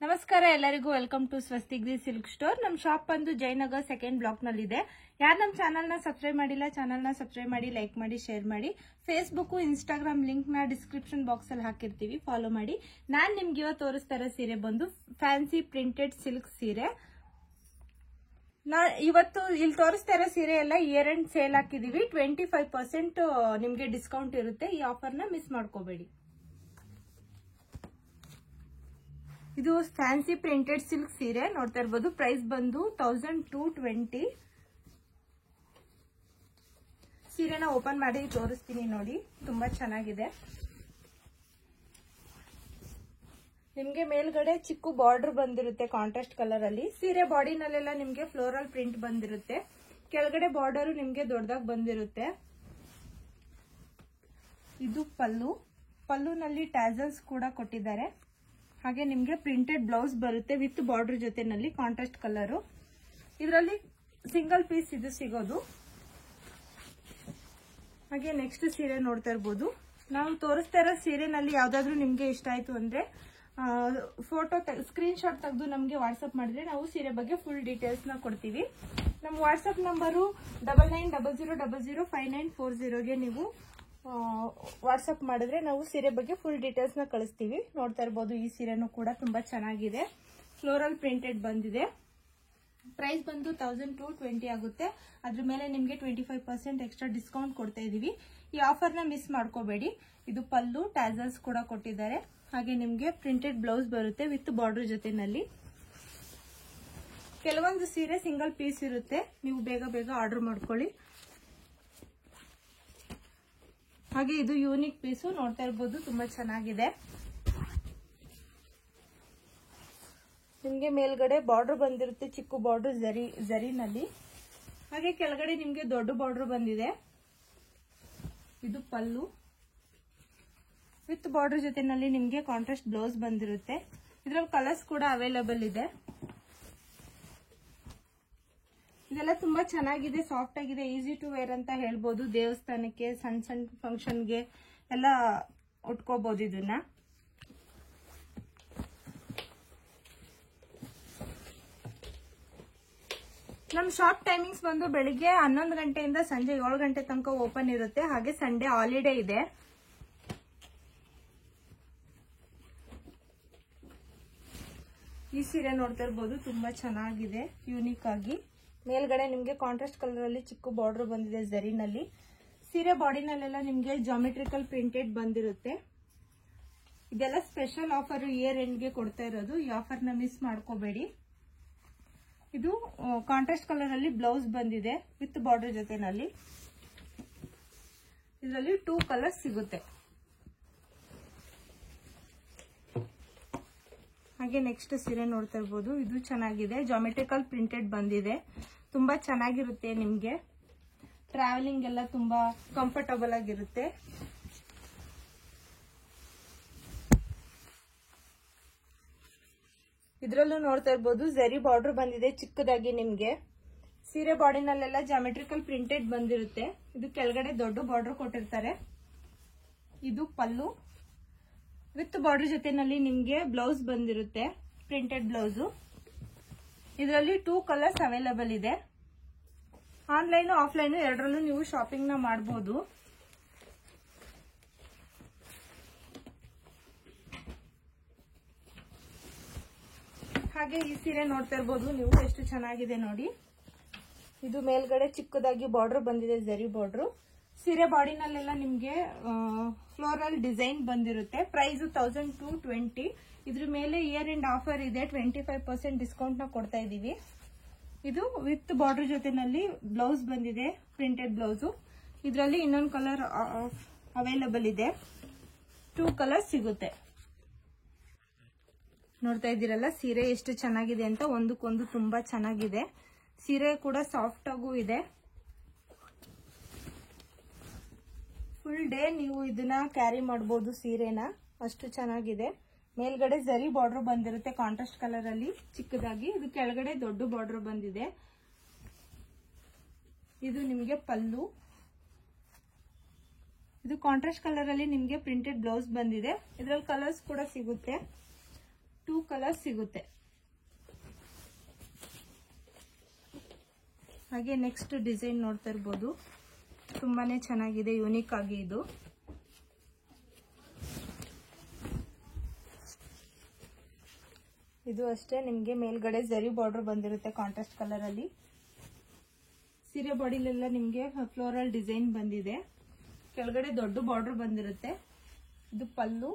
ನಮಸ್ಕಾರ ಎಲ್ಲರಿಗೂ welcome to ಸ್ವಸ್ತಿಗ್ರಿ silk store. ನಮ್ಮ ಶಾಪ್ ಬಂದು ಜಯನಗರ್ ಸೆಕೆಂಡ್ ಬ್ಲಾಕ್ ನಲ್ಲಿ ಇದೆ. ಯಾರು ನಮ್ಮ ಚಾನಲ್ ನ ಸಬ್ಸ್ಕ್ರೈಬ್ ಮಾಡಿಲ್ಲ, ಚಾನಲ್ ನ ಸಬ್ಸ್ಕ್ರೈಬ್ ಮಾಡಿ, ಲೈಕ್ ಮಾಡಿ, ಶೇರ್ ಮಾಡಿ. ಫೇಸ್ಬುಕ್, ಇನ್ಸ್ಟಾಗ್ರಾಮ್ ಲಿಂಕ್ ನ ಡಿಸ್ಕ್ರಿಪ್ಷನ್ ಬಾಕ್ಸ್ ಅಲ್ಲಿ ಹಾಕಿರ್ತೀವಿ, ಫಾಲೋ ಮಾಡಿ. ನಾನ್ ನಿಮ್ಗೆ ಇವತ್ತು ತೋರಿಸ್ತಾ ಇರೋ ಸೀರೆ ಬಂದು ಫ್ಯಾನ್ಸಿ ಪ್ರಿಂಟೆಡ್ ಸಿಲ್ಕ್ ಸೀರೆ. ಇವತ್ತು ಇಲ್ಲಿ ತೋರಿಸ್ತಾ ಇರೋ ಸೀರೆ ಎಲ್ಲ ಇಯರ್ ಎಂಡ್ ಸೇಲ್ ಹಾಕಿದೀವಿ. 25% ನಿಮ್ಗೆ ಡಿಸ್ಕೌಂಟ್ ಇರುತ್ತೆ. ಈ ಆಫರ್ ನ ಮಿಸ್ ಮಾಡ್ಕೋಬೇಡಿ. ಇದು ಫ್ಯಾನ್ಸಿ ಪ್ರಿಂಟೆಡ್ ಸಿಲ್ಕ್ ಸೀರೆ ನೋಡ್ತಾ ಇರ್ಬೋದು. ಪ್ರೈಸ್ ಬಂದು 1220. ಸೀರೆನ ಓಪನ್ ಮಾಡಿ ತೋರಿಸ್ತೀನಿ ನೋಡಿ, ತುಂಬಾ ಚೆನ್ನಾಗಿದೆ. ನಿಮ್ಗೆ ಮೇಲ್ಗಡೆ ಚಿಕ್ಕ ಬಾರ್ಡರ್ ಬಂದಿರುತ್ತೆ ಕಾಂಟ್ರಾಸ್ಟ್ ಕಲರ್ ಅಲ್ಲಿ. ಸೀರೆ ಬಾಡಿನಲ್ಲೆಲ್ಲ ನಿಮ್ಗೆ ಫ್ಲೋರಲ್ ಪ್ರಿಂಟ್ ಬಂದಿರುತ್ತೆ. ಕೆಳಗಡೆ ಬಾರ್ಡರ್ ನಿಮ್ಗೆ ದೊಡ್ಡದಾಗಿ ಬಂದಿರುತ್ತೆ. ಇದು ಪಲ್ಲುನಲ್ಲಿ ಟ್ಯಾಸಲ್ಸ್ ಕೂಡ ಕೊಟ್ಟಿದ್ದಾರೆ. ಹಾಗೆ ನಿಮ್ಗೆ ಪ್ರಿಂಟೆಡ್ ಬ್ಲೌಸ್ ಬರುತ್ತೆ ವಿತ್ ಬಾರ್ಡರ್ ಜೊತೆನಲ್ಲಿ ಕಾಂಟ್ರಾಸ್ಟ್ ಕಲರ್. ಇದರಲ್ಲಿ ಸಿಂಗಲ್ ಪೀಸ್ ಇದು ಸಿಗೋದು. ಹಾಗೆ ನೆಕ್ಸ್ಟ್ ಸೀರೆ ನೋಡ್ತಾ ಇರ್ಬೋದು. ನಾವು ತೋರಿಸ್ತಾ ಇರೋ ಸೀರೆನಲ್ಲಿ ಯಾವ್ದಾದ್ರು ನಿಮ್ಗೆ ಇಷ್ಟ ಆಯ್ತು ಅಂದ್ರೆ ಫೋಟೋ ಸ್ಕ್ರೀನ್ ಶಾಟ್ ತೆಗೆದು ನಮ್ಗೆ ವಾಟ್ಸ್ಆಪ್ ಮಾಡಿದ್ರೆ ನಾವು ಸೀರೆ ಬಗ್ಗೆ ಫುಲ್ ಡೀಟೇಲ್ಸ್ ನ ಕೊಡ್ತೀವಿ. ನಮ್ಮ ವಾಟ್ಸ್ಆಪ್ ನಂಬರು 9900005940ಗೆ ನೀವು ವಾಟ್ಸ್ಆಪ್ ಮಾಡಿದ್ರೆ ನಾವು ಸೀರೆ ಬಗ್ಗೆ ಫುಲ್ ಡೀಟೇಲ್ಸ್ ನ ಕಳಿಸ್ತೀವಿ. ನೋಡ್ತಾ ಇರ್ಬೋದು, ಈ ಸೀರೆನೂ ಕೂಡ ತುಂಬಾ ಚೆನ್ನಾಗಿದೆ. ಫ್ಲೋರಲ್ ಪ್ರಿಂಟೆಡ್ ಬಂದಿದೆ. ಪ್ರೈಸ್ ಬಂದು 1220 ಆಗುತ್ತೆ. ಅದ್ರ ಮೇಲೆ ನಿಮ್ಗೆ 25% ಎಕ್ಸ್ಟ್ರಾ ಡಿಸ್ಕೌಂಟ್ ಕೊಡ್ತಾ ಇದೀವಿ. ಈ ಆಫರ್ ನ ಮಿಸ್ ಮಾಡ್ಕೋಬೇಡಿ. ಇದು ಪಲ್ಲು, ಟ್ಯಾಸಲ್ಸ್ ಕೂಡ ಕೊಟ್ಟಿದ್ದಾರೆ. ಹಾಗೆ ನಿಮ್ಗೆ ಪ್ರಿಂಟೆಡ್ ಬ್ಲೌಸ್ ಬರುತ್ತೆ ವಿತ್ ಬಾರ್ಡರ್ ಜೊತೆನಲ್ಲಿ. ಕೆಲವೊಂದು ಸೀರೆ ಸಿಂಗಲ್ ಪೀಸ್ ಇರುತ್ತೆ, ನೀವು ಬೇಗ ಆರ್ಡರ್ ಮಾಡ್ಕೊಳ್ಳಿ. ಹಾಗೆ ಇದು ಯೂನಿಕ್ ಪೀಸು ನೋಡ್ತಾ ಇರ್ಬೋದು, ತುಂಬಾ ಚೆನ್ನಾಗಿದೆ. ನಿಮ್ಗೆ ಮೇಲ್ಗಡೆ ಬಾರ್ಡರ್ ಬಂದಿರುತ್ತೆ, ಚಿಕ್ಕ ಬಾರ್ಡರ್ ಜರಿನಲ್ಲಿ. ಹಾಗೆ ಕೆಳಗಡೆ ನಿಮ್ಗೆ ದೊಡ್ಡ ಬಾರ್ಡರ್ ಬಂದಿದೆ. ಇದು ಪಲ್ಲು ವಿತ್ ಬಾರ್ಡರ್ ಜೊತೆನಲ್ಲಿ ನಿಮ್ಗೆ ಕಾಂಟ್ರಾಸ್ಟ್ ಬ್ಲೌಸ್ ಬಂದಿರುತ್ತೆ. ಇದ್ರಲ್ಲಿ ಕಲರ್ಸ್ ಕೂಡ ಅವೈಲೇಬಲ್ ಇದೆ. ಇದೆಲ್ಲ ತುಂಬಾ ಚೆನ್ನಾಗಿದೆ, ಸಾಫ್ಟ್ ಆಗಿದೆ, ಈಸಿ ಟು ವೇರ್ ಅಂತ ಹೇಳ್ಬೋದು. ದೇವಸ್ಥಾನಕ್ಕೆ, ಸಣ್ಣ ಫಂಕ್ಷನ್ಗೆ ಎಲ್ಲ ಉಟ್ಕೋಬಹುದು ಇದನ್ನ. ನಮ್ ಶಾಪ್ ಟೈಮಿಂಗ್ಸ್ ಬಂದು ಬೆಳಿಗ್ಗೆ 11 ಗಂಟೆಯಿಂದ ಸಂಜೆ 7 ಗಂಟೆ ತನಕ ಓಪನ್ ಇರುತ್ತೆ. ಹಾಗೆ ಸಂಡೇ ಹಾಲಿಡೇ ಇದೆ. ಈ ಸೀರೆ ನೋಡ್ತಾ ಇರ್ಬೋದು, ತುಂಬಾ ಚೆನ್ನಾಗಿದೆ, ಯೂನಿಕ್ ಆಗಿ. ಮೇಲ್ಗಡೆ ನಿಮ್ಗೆ ಕಾಂಟ್ರಾಸ್ಟ್ ಕಲರ್ ಅಲ್ಲಿ ಚಿಕ್ಕ ಬಾರ್ಡರ್ ಬಂದಿದೆ ಜರಿನಲ್ಲಿ. ಸೀರೆ ಬಾಡಿನಲ್ಲೆಲ್ಲ ನಿಮ್ಗೆ ಜಾಮೆಟ್ರಿಕಲ್ ಪ್ರಿಂಟೆಡ್ ಬಂದಿರುತ್ತೆ. ಇದೆಲ್ಲ ಸ್ಪೆಷಲ್ ಆಫರ್ ಇಯರ್ ಎಂಡ್ಗೆ ಕೊಡ್ತಾ ಇರೋದು. ಈ ಆಫರ್ ನ ಮಿಸ್ ಮಾಡ್ಕೋಬೇಡಿ. ಇದು ಕಾಂಟ್ರಾಸ್ಟ್ ಕಲರ್ ಅಲ್ಲಿ ಬ್ಲೌಸ್ ಬಂದಿದೆ ವಿತ್ ಬಾರ್ಡರ್ ಜೊತೆನಲ್ಲಿ. ಇದರಲ್ಲಿ 2 ಕಲರ್ಸ್ ಸಿಗುತ್ತೆ. ಹಾಗೆ ನೆಕ್ಸ್ಟ್ ಸೀರೆ ನೋಡ್ತಾ ಇರ್ಬೋದು. ಇದು ಚೆನ್ನಾಗಿದೆ, ಜಾಮೆಟ್ರಿಕಲ್ ಪ್ರಿಂಟೆಡ್ ಬಂದಿದೆ. ತುಂಬಾ ಚೆನ್ನಾಗಿರುತ್ತೆ. ನಿಮ್ಗೆ ಟ್ರಾವೆಲಿಂಗ್ ಎಲ್ಲ ತುಂಬಾ ಕಂಫರ್ಟಬಲ್ ಆಗಿರುತ್ತೆ. ಇದ್ರಲ್ಲೂ ನೋಡ್ತಾ ಇರ್ಬೋದು, ಜರಿ ಬಾರ್ಡರ್ ಬಂದಿದೆ ಚಿಕ್ಕದಾಗಿ. ನಿಮ್ಗೆ ಸೀರೆ ಬಾಡಿನಲ್ಲೆಲ್ಲ ಜಾಮೆಟ್ರಿಕಲ್ ಪ್ರಿಂಟೆಡ್ ಬಂದಿರುತ್ತೆ. ಇದು ಕೆಳಗಡೆ ದೊಡ್ಡ ಬಾರ್ಡರ್ ಕೊಟ್ಟಿರ್ತಾರೆ. ಇದು ಪಲ್ಲು ವಿತ್ ಬಾರ್ಡರ್ ಜೊತೆನಲ್ಲಿ ನಿಮ್ಗೆ ಬ್ಲೌಸ್ ಬಂದಿರುತ್ತೆ, ಪ್ರಿಂಟೆಡ್ ಬ್ಲೌಸು. ಇದರಲ್ಲಿ 2 ಕಲರ್ಸ್ ಅವೈಲೇಬಲ್ ಇದೆ. ಆನ್ಲೈನ್ ಆಫ್ಲೈನ್ ಎರಡರಲ್ಲೂ ನೀವು ಶಾಪಿಂಗ್ ನ ಮಾಡಬಹುದು. ಹಾಗೆ ಈ ಸೀರೆ ನೋಡ್ತಾ ಇರ್ಬೋದು ನೀವು, ಎಷ್ಟು ಚೆನ್ನಾಗಿದೆ ನೋಡಿ. ಇದು ಮೇಲ್ಗಡೆ ಚಿಕ್ಕದಾಗಿ ಬಾರ್ಡರ್ ಬಂದಿದೆ, ಜರಿ ಬಾರ್ಡರ್. ಸೀರೆ ಬಾಡಿನಲ್ಲೆಲ್ಲ ನಿಮ್ಗೆ ಫ್ಲೋರಲ್ ಡಿಸೈನ್ ಬಂದಿರುತ್ತೆ. ಪ್ರೈಸ್ 1220. ಇದ್ರ ಮೇಲೆ ಇಯರ್ ಎಂಡ್ ಆಫರ್ ಇದೆ, 25% ಡಿಸ್ಕೌಂಟ್ ನ ಕೊಡ್ತಾ ಇದೀವಿ. ಇದು ವಿತ್ ಬಾರ್ಡರ್ ಜೊತೆನಲ್ಲಿ ಬ್ಲೌಸ್ ಬಂದಿದೆ, ಪ್ರಿಂಟೆಡ್ ಬ್ಲೌಸು. ಇದರಲ್ಲಿ ಇನ್ನೊಂದು ಕಲರ್ ಅವೈಲೇಬಲ್ ಇದೆ. 2 ಕಲರ್ ಸಿಗುತ್ತೆ. ನೋಡ್ತಾ ಇದ್ದೀರಲ್ಲ ಸೀರೆ ಎಷ್ಟು ಚೆನ್ನಾಗಿದೆ ಅಂತ. ಒಂದಕ್ಕೊಂದು ತುಂಬಾ ಚೆನ್ನಾಗಿದೆ. ಸೀರೆ ಕೂಡ ಸಾಫ್ಟ್ ಆಗೂ ಇದೆ. ಫುಲ್ ಡೇ ನೀವು ಇದನ್ನ ಕ್ಯಾರಿ ಮಾಡಬಹುದು ಸೀರೆನ, ಅಷ್ಟು ಚೆನ್ನಾಗಿದೆ. ಮೇಲ್ಗಡೆ ಜರಿ ಬಾರ್ಡರ್ ಬಂದಿರುತ್ತೆ ಕಾಂಟ್ರಾಸ್ಟ್ ಕಲರ್ ಅಲ್ಲಿ ಚಿಕ್ಕದಾಗಿ. ಇದು ಕೆಳಗಡೆ ದೊಡ್ಡ ಬಾರ್ಡರ್ ಬಂದಿದೆ. ಇದು ನಿಮ್ಗೆ ಪಲ್ಲು. ಇದು ಕಾಂಟ್ರಾಸ್ಟ್ ಕಲರ್ ಅಲ್ಲಿ ನಿಮ್ಗೆ ಪ್ರಿಂಟೆಡ್ ಬ್ಲೌಸ್ ಬಂದಿದೆ. ಇದ್ರಲ್ಲಿ ಕಲರ್ಸ್ ಕೂಡ ಸಿಗುತ್ತೆ. 2 ಕಲರ್ ಸಿಗುತ್ತೆ. ಹಾಗೆ ನೆಕ್ಸ್ಟ್ ಡಿಸೈನ್ ನೋಡ್ತಾ ಇರ್ಬೋದು, ತುಂಬಾನೇ ಚೆನ್ನಾಗಿದೆ, ಯೂನಿಕ್ ಆಗಿ ಇದು. ಇದು ಅಷ್ಟೇ ನಿಮ್ಗೆ ಮೇಲ್ಗಡೆ ಜರಿ ಬಾರ್ಡರ್ ಬಂದಿರುತ್ತೆ ಕಾಂಟ್ರಾಸ್ಟ್ ಕಲರ್ ಅಲ್ಲಿ. ಸೀರೆ ಬಾಡಿಲೆಲ್ಲ ನಿಮ್ಗೆ ಫ್ಲೋರಲ್ ಡಿಸೈನ್ ಬಂದಿದೆ, ಕೆಳಗಡೆ ದೊಡ್ಡ ಬಾರ್ಡರ್ ಬಂದಿರುತ್ತೆ. ಇದು ಪಲ್ಲು,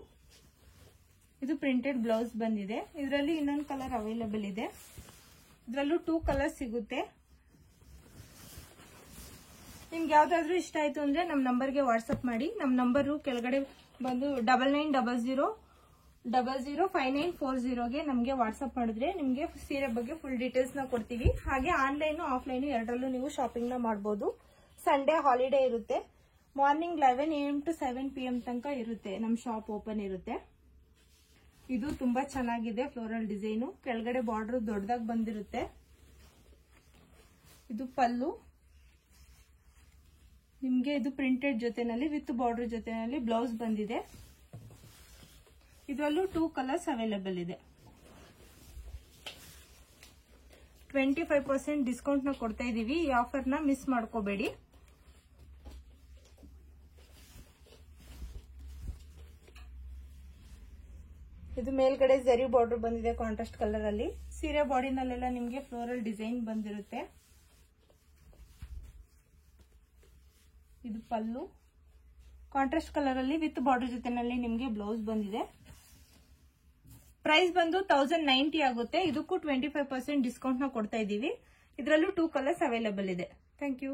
ಇದು ಪ್ರಿಂಟೆಡ್ ಬ್ಲೌಸ್ ಬಂದಿದೆ. ಇದರಲ್ಲಿ ಇನ್ನೊಂದು ಕಲರ್ ಅವೈಲೇಬಲ್ ಇದೆ, ಇದರಲ್ಲೂ 2 ಕಲರ್ ಸಿಗುತ್ತೆ. ನಿಮ್ಗೆ ಯಾವ್ದಾದ್ರು ಇಷ್ಟ ಆಯ್ತು ಅಂದ್ರೆ ನಮ್ಮ ನಂಬರ್ಗೆ ವಾಟ್ಸಪ್ ಮಾಡಿ. ನಮ್ಮ ನಂಬರು ಕೆಳಗಡೆ ಬಂದು 9900005940ಗೆ ನಮಗೆ ವಾಟ್ಸಪ್ ಮಾಡಿದ್ರೆ ನಿಮ್ಗೆ ಸೀರೆ ಬಗ್ಗೆ ಫುಲ್ ಡೀಟೇಲ್ಸ್ ನ ಕೊಡ್ತೀವಿ. ಹಾಗೆ ಆನ್ಲೈನ್ ಆಫ್ಲೈನ್ ಎರಡರಲ್ಲೂ ನೀವು ಶಾಪಿಂಗ್ ನ ಮಾಡಬಹುದು. ಸಂಡೇ ಹಾಲಿಡೇ ಇರುತ್ತೆ. ಮಾರ್ನಿಂಗ್ 11 AM to 7 PM ತನಕ ಇರುತ್ತೆ, ನಮ್ಮ ಶಾಪ್ ಓಪನ್ ಇರುತ್ತೆ. ಇದು ತುಂಬಾ ಚೆನ್ನಾಗಿದೆ ಫ್ಲೋರಲ್ ಡಿಸೈನು, ಕೆಳಗಡೆ ಬಾರ್ಡರ್ ದೊಡ್ಡದಾಗಿ ಬಂದಿರುತ್ತೆ. ಇದು ಪಲ್ಲು, ನಿಮ್ಗೆ ಇದು ಪ್ರಿಂಟೆಡ್ ಜೊತೆನಲ್ಲಿ ವಿತ್ ಬಾರ್ಡರ್ ಜೊತೆನಲ್ಲಿ ಬ್ಲೌಸ್ ಬಂದಿದೆ. ಇದರಲ್ಲೂ 2 ಕಲರ್ಸ್ ಅವೈಲೇಬಲ್ ಇದೆ. 25% ಡಿಸ್ಕೌಂಟ್ ನ ಕೊಡ್ತಾ ಇದೀವಿ. ಈ ಆಫರ್ ನ ಮಿಸ್ ಮಾಡ್ಕೋಬೇಡಿ. ಇದು ಮೇಲ್ಗಡೆ ಜರಿ ಬಾರ್ಡರ್ ಬಂದಿದೆ ಕಾಂಟ್ರಾಸ್ಟ್ ಕಲರ್ ಅಲ್ಲಿ. ಸೀರೆ ಬಾಡಿನಲ್ಲೆಲ್ಲ ನಿಮ್ಗೆ ಫ್ಲೋರಲ್ ಡಿಸೈನ್ ಬಂದಿರುತ್ತೆ. ಇದು ಪಲ್ಲು, ಕಾಂಟ್ರಾಸ್ಟ್ ಕಲರ್ ಅಲ್ಲಿ ವಿತ್ ಬಾರ್ಡರ್ ಜೊತೆನಲ್ಲಿ ನಿಮ್ಗೆ ಬ್ಲೌಸ್ ಬಂದಿದೆ. ಪ್ರೈಸ್ ಬಂದು 1090 ಆಗುತ್ತೆ. ಇದಕ್ಕೂ 25% ಡಿಸ್ಕೌಂಟ್ ನ ಕೊಡ್ತಾ ಇದೀವಿ. ಇದರಲ್ಲೂ 2 ಕಲರ್ಸ್ ಅವೈಲೇಬಲ್ ಇದೆ. Thank you.